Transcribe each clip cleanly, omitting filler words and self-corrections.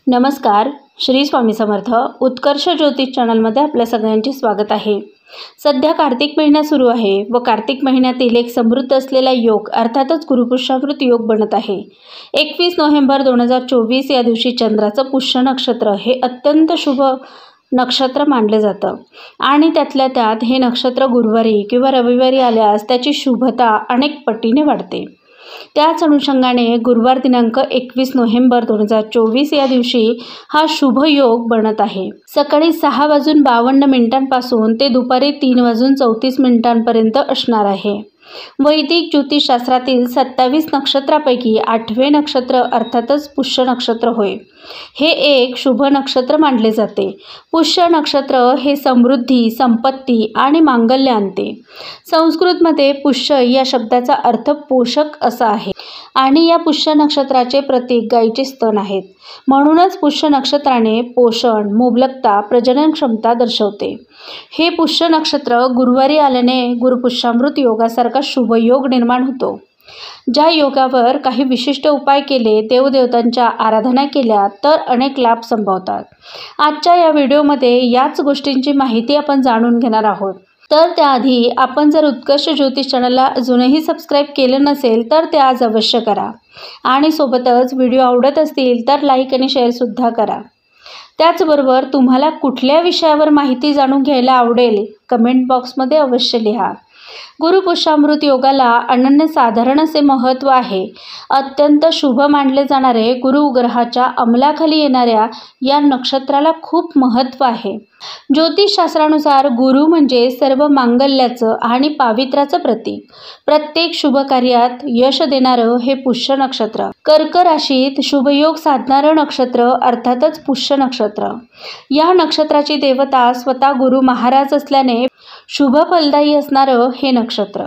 नमस्कार. श्री स्वामी समर्थ. उत्कर्ष ज्योतिष चॅनलमध्ये आपल्या सगळ्यांचे स्वागत आहे. सध्या कार्तिक महिना सुरू आहे व कार्तिक महिन्यातील एक समृद्ध असलेला योग अर्थातच गुरुपुष्यामृत योग बनत आहे. 21 नोव्हेंबर 2024 या दिवशी चंद्राचं पुष्य नक्षत्र हे अत्यंत शुभ नक्षत्र मानले जातं आणि त्यातल्या त्यात हे नक्षत्र गुरुवारी किंवा रविवारी आल्यास त्याची शुभता अनेक पटीने वाढते. त्याच अनुषंगाने गुरुवार दिनांक 21 नोव्हेंबर 2024 या दिवशी हा शुभ योग बनत आहे. सकाळी 6:52 ते दुपारी 3:34 असणार आहे. वैदिक ज्योतिषशास्त्रातील 27 नक्षत्रापैकी 8वे नक्षत्र अर्थातच पुष्य नक्षत्र होय. हे एक शुभ नक्षत्र मानले जाते. पुष्य नक्षत्र हे समृद्धी, संपत्ती आणि मांगल्य आणते. संस्कृतमध्ये पुष्य या शब्दाचा अर्थ पोषक असा आहे आणि या पुष्य नक्षत्राचे प्रतीक गायीचे स्तन आहेत. म्हणूनच पुष्य नक्षत्राने पोषण, मुबलकता, प्रजनन क्षमता दर्शवते. हे पुष्य नक्षत्र गुरुवारी आल्याने गुरुपुष्यामृत योगासारखा शुभ योग निर्माण होतो. ज्या योगावर काही विशिष्ट उपाय केले, देवदेवतांच्या आराधना केल्या तर अनेक लाभ संभवतात. आजच्या या व्हिडिओमध्ये याच गोष्टींची माहिती आपण जाणून घेणार आहोत. तर त्याआधी आपण जर उत्कर्ष ज्योतिष चॅनलला अजूनही सबस्क्राईब केलं नसेल तर ते आज अवश्य करा आणि सोबतच व्हिडिओ आवडत असतील तर लाईक आणि शेअरसुद्धा करा. त्याचबरोबर तुम्हाला कुठल्या विषयावर माहिती जाणून घ्यायला आवडेल कमेंट बॉक्समध्ये अवश्य लिहा. गुरुपुष्यामृत योगाला अनन्यसाधारण असे महत्त्व आहे. अत्यंत शुभ मानले जाणारे गुरु ग्रहाच्या अंमलाखाली येणाऱ्या या नक्षत्राला खूप महत्त्व आहे. ज्योतिषशास्त्रानुसार गुरु म्हणजे सर्व मांगल्याचं आणि पावित्र्याचं प्रतीक. प्रत्येक शुभ कार्यात यश देणारं हे पुष्य नक्षत्र. कर्क राशीत शुभयोग साधणारं नक्षत्र अर्थातच पुष्य नक्षत्र. या नक्षत्राची देवता स्वतः गुरु महाराज असल्याने शुभ फलदायी असणारं हे नक्षत्र.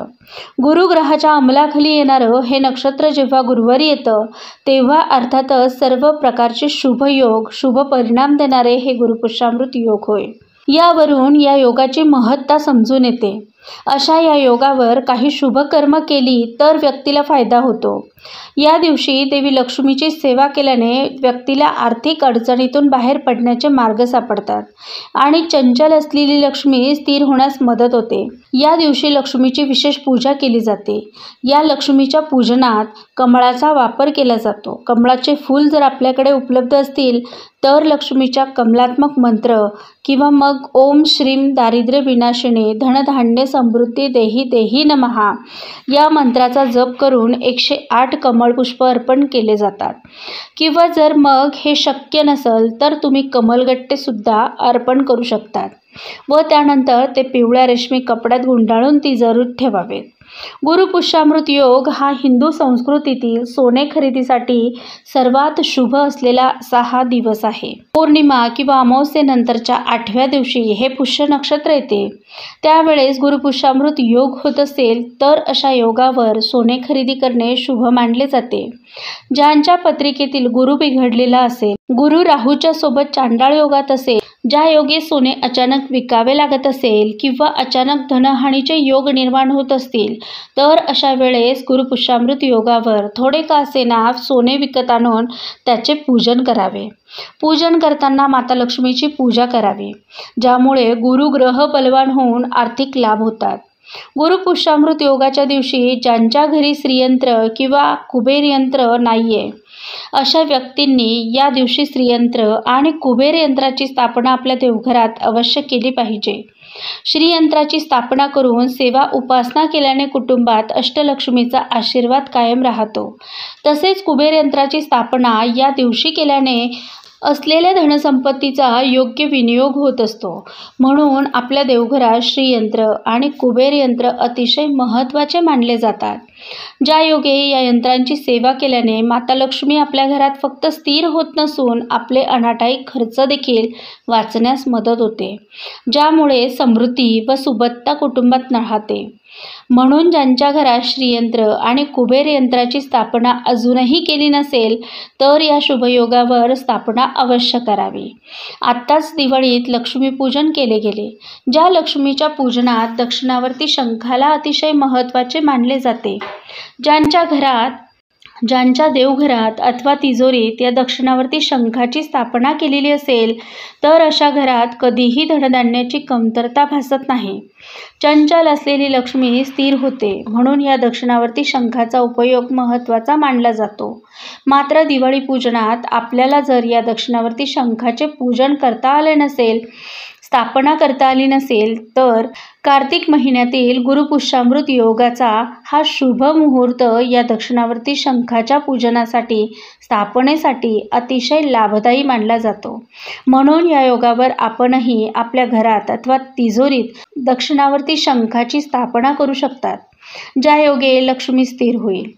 गुरु ग्रहाच्या अंमलाखाली येणारं हे नक्षत्र जेव्हा गुरुवारी येतं तेव्हा अर्थातच सर्व प्रकारचे शुभ योग, शुभ परिणाम देणारे हे गुरुपुष्यामृत योग होय. यावरून या योगाची महत्ता समजून येते. अशा या योगावर काही शुभ कर्म केली तर व्यक्तीला फायदा होतो. या दिवशी देवी लक्ष्मीची सेवा केल्याने व्यक्तीला आर्थिक अडचणीतून बाहेर पडण्याचे मार्ग सापडतात आणि चंचल असलेली लक्ष्मी स्थिर होण्यास मदत होते. या दिवशी लक्ष्मीची विशेष पूजा केली जाते. या लक्ष्मीच्या पूजनात कमळाचा वापर केला जातो. कमळाचे फूल जर आपल्याकडे उपलब्ध असतील तर लक्ष्मीच्या कमलात्मक मंत्र किंवा मग ओम श्रीम दारिद्र्य विनाशिनी धनधान्य समृद्धी देही देही नमहा या मंत्राचा जप करून 108 कमळपुष्प अर्पण केले जातात. किंवा जर मग हे शक्य नसेल तर तुम्ही कमलगट्टेसुद्धा अर्पण करू शकतात व त्यानंतर ते पिवळ्या रेशमी कपड्यात गुंडाळून ती जरूर ठेवावेत. गुरुपुष्यामृत योग हा हिंदू संस्कृतीतील सोने खरेदीसाठी सर्वात शुभ असलेला असा हा दिवस आहे. पौर्णिमा किंवा अमावस्येनंतरच्या 8व्या दिवशी हे पुष्य नक्षत्र येते. त्यावेळेस गुरुपुष्यामृत योग होत असेल तर अशा योगावर सोने खरेदी करणे शुभ मानले जाते. ज्यांच्या पत्रिकेतील गुरु बिघडलेला असेल, गुरु राहूच्या सोबत चांडाळ योगात असेल, ज्या योगे सोने अचानक विकावे लागत असेल किंवा अचानक धनहानीचे योग निर्माण होत असतील तर अशा वेळेस गुरुपुष्यामृत योगावर थोडे का असेना सोने विकत आणून त्याचे पूजन करावे. पूजन करताना माता लक्ष्मीची पूजा करावी, ज्यामुळे गुरुग्रह बलवान होऊन आर्थिक लाभ होतात. गुरुपुष्यामृत योगाच्या दिवशी ज्यांच्या घरी श्रीयंत्र किंवा कुबेर यंत्र नाहीये अशा व्यक्तींनी या दिवशी श्रीयंत्र आणि कुबेर यंत्राची स्थापना आपल्या देवघरात अवश्य केली पाहिजे. श्रीयंत्राची स्थापना करून सेवा उपासना केल्याने कुटुंबात अष्टलक्ष्मीचा आशीर्वाद कायम राहतो. तसेच कुबेर यंत्राची स्थापना या दिवशी केल्याने असलेल्या धनसंपत्तीचा योग्य विनियोग होत असतो. म्हणून आपल्या देवघरात श्रीयंत्र आणि कुबेर यंत्र अतिशय महत्त्वाचे मानले जातात. ज्या योगे या यंत्रांची सेवा केल्याने माता लक्ष्मी आपल्या घरात फक्त स्थिर होत नसून आपले अनाठायी खर्च देखील वाचण्यास मदत होते, ज्यामुळे समृद्धी व सुबत्ता कुटुंबात राहते. म्हणून ज्यांच्या घरात श्रीयंत्र आणि कुबेर यंत्राची स्थापना अजूनही केली नसेल तर या शुभयोगावर स्थापना अवश्य करावी. आत्ताच दिवाळीत लक्ष्मीपूजन केले गेले. ज्या लक्ष्मीच्या पूजनात दक्षिणावर्ती शंखाला अतिशय महत्त्वाचे मानले जाते. ज्यांच्या घरात ज्यांच्या देवघरात अथवा तिजोरीत या दक्षिणावर्ती शंखाची स्थापना केलेली असेल तर अशा घरात कधीही धनधान्याची कमतरता भासत नाही. चंचल असलेली लक्ष्मी स्थिर होते, म्हणून या दक्षिणावर्ती शंखाचा उपयोग महत्त्वाचा मानला जातो. मात्र दिवाळी पूजनात आपल्याला जर या दक्षिणावर्ती शंखाचे पूजन करता आले नसेल, स्थापना करता आली नसेल, तर कार्तिक महिन्यातील गुरुपुष्यामृत योगाचा हा शुभ मुहूर्त या दक्षिणावर्ती शंखाच्या पूजनासाठी, स्थापनेसाठी अतिशय लाभदायी मानला जातो. म्हणून या योगावर आपणही आपल्या घरात अथवा तिजोरीत दक्षिणावर्ती शंखाची स्थापना करू शकतात, ज्या योगे लक्ष्मी स्थिर होईल.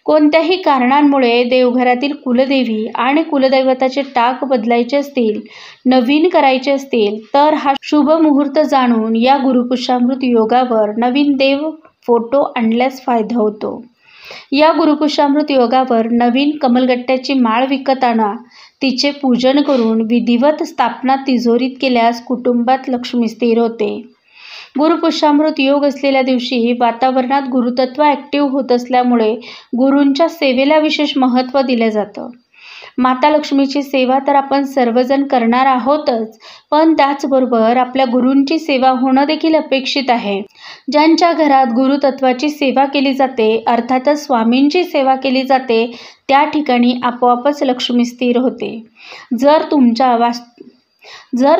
कोणत्याही कारणांमुळे देवघरातील कुलदेवी आणि कुलदैवताचे टाक बदलायचे असतील, नवीन करायचे असतील, तर हा शुभ मुहूर्त जाणून या गुरुपुष्यामृत योगावर नवीन देव फोटो आणल्यास फायदा होतो. या गुरुपुष्यामृत योगावर नवीन कमलगट्ट्याची माळ विकत आणा. तिचे पूजन करून विधिवत स्थापना तिजोरीत केल्यास कुटुंबात लक्ष्मी स्थिर होते. गुरुपुष्यामृत योग असलेल्या दिवशी वातावरणात गुरुतत्व ॲक्टिव्ह होत असल्यामुळे गुरूंच्या सेवेला विशेष महत्त्व दिले जातं. माता लक्ष्मीची सेवा तर आपण सर्वजण करणार आहोतच, पण त्याचबरोबर आपल्या गुरूंची सेवा होणं देखील अपेक्षित आहे. ज्यांच्या घरात गुरुतत्वाची सेवा केली जाते, अर्थातच स्वामींची सेवा केली जाते, त्या ठिकाणी आपोआपच लक्ष्मी स्थिर होते. जर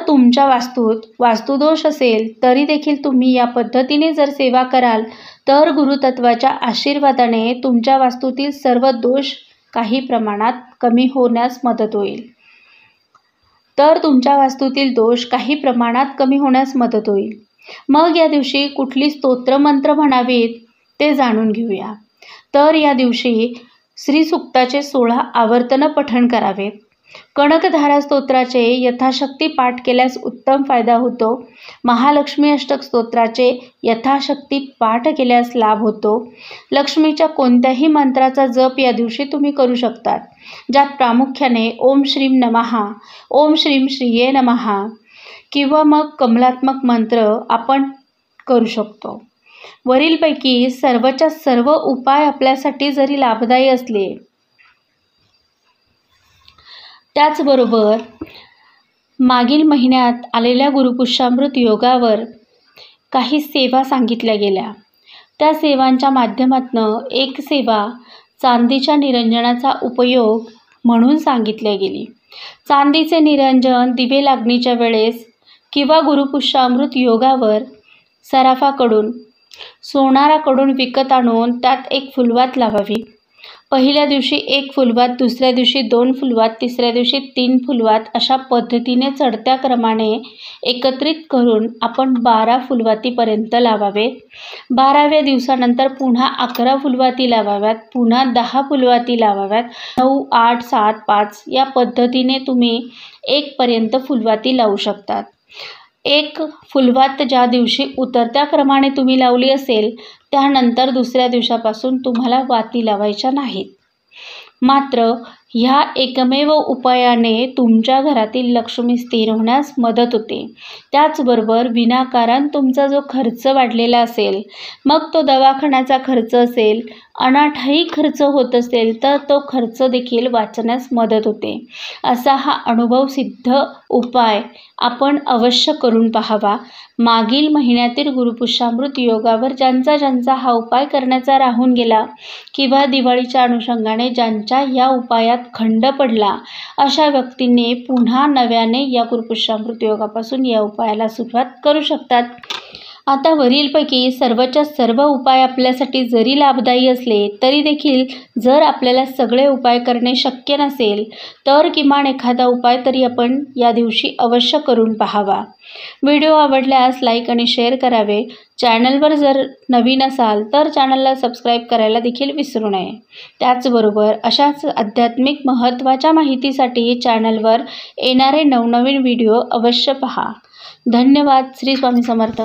तुमच्या वास्तूत वास्तुदोष असेल तरी देखील तुम्ही या पद्धतीने जर सेवा कराल तर गुरुतत्वाच्या आशीर्वादाने तुमच्या वास्तूतील सर्व दोष काही प्रमाणात कमी होण्यास मदत होईल. मग या दिवशी कुठली स्तोत्रमंत्र म्हणावीत ते जाणून घेऊया. तर या दिवशी श्री सूक्ताचे 16 आवर्तन पठण करावे. कनकधारा स्तोत्राचे यथाशक्ती पाठ केल्यास उत्तम फायदा होतो. महालक्ष्मी अष्टक स्तोत्राचे यथाशक्ती पाठ केल्यास लाभ होतो. लक्ष्मीच्या कोणत्याही मंत्राचा जप या दिवशी तुम्ही करू शकतात, ज्यात प्रामुख्याने ओम श्रीम नमः, ओम श्रीम श्रीये नमः किंवा मग कमलात्मक मंत्र आपण करू शकतो. वरीलपैकी सर्वच्या सर्व उपाय आपल्यासाठी जरी लाभदायी असले, त्याचबरोबर मागील महिन्यात आलेल्या गुरुपुष्यामृत योगावर काही सेवा सांगितल्या गेल्या. त्या सेवांच्या माध्यमातून एक सेवा चांदीच्या निरंजनाचा उपयोग म्हणून सांगितली गेली. चांदीचे निरंजन दिवे लागणीच्या वेळेस किंवा गुरुपुष्यामृत योगावर सराफाकडून, सोनाराकडून विकत आणून त्यात एक फुलवात लावावी. पहिल्या दिवशी 1 फुलवात, दुसऱ्या दिवशी 2 फुलवात, तिसऱ्या दिवशी 3 फुलवात अशा पद्धतीने चढत्या क्रमाने एकत्रित करून आपण 12 फुलवातीपर्यंत लावावे. 12व्या दिवसानंतर पुन्हा 11 फुलवाती लावाव्यात, पुन्हा 10 फुलवाती लावाव्यात. 9, 8, 7, 5 या पद्धतीने तुम्ही 1 पर्यंत फुलवाती लावू शकतात. 1 फुलवात ज्या दिवशी उतरत्या क्रमाने तुम्ही लावली असेल, त्यानंतर दुसऱ्या दिवसापासून तुम्हाला वाती लावायच्या नाहीत. मात्र ह्या एकमेव उपायाने तुमच्या घरातील लक्ष्मी स्थिर होण्यास मदत होते. त्याचबरोबर विनाकारण तुमचा जो खर्च वाढलेला असेल, मग तो दवाखान्याचा खर्च असेल, अनाठायी खर्च होत असेल, तर तो खर्च देखील वाचण्यास मदत होते. असा हा अनुभवसिद्ध उपाय आपण अवश्य करून पाहावा. मागील महिन्यातील गुरुपुष्यामृत योगावर ज्यांचा हा उपाय करण्याचा राहून गेला किंवा दिवाळीच्या अनुषंगाने ज्यांच्या या उपायात खंड पडला, अशा व्यक्तींनी पुन्हा नव्याने या गुरुपुष्यामृत योगापासून या उपायाला सुरुवात करू शकतात. आता वरीलपैकी सर्वच्या सर्व उपाय आपल्यासाठी जरी लाभदायी असले तरी देखील जर आपल्याला सगळे उपाय करणे शक्य नसेल, तर किमान एखादा उपाय तरी आपण या दिवशी अवश्य करून पाहावा. व्हिडिओ आवडल्यास लाईक आणि शेअर करावे. चॅनलवर जर नवीन असाल तर चॅनलला सबस्क्राईब करायला देखील विसरू नये. त्याचबरोबर अशाच आध्यात्मिक महत्त्वाच्या माहितीसाठी चॅनलवर येणारे नवनवीन व्हिडिओ अवश्य पहा. धन्यवाद. श्री स्वामी समर्थ.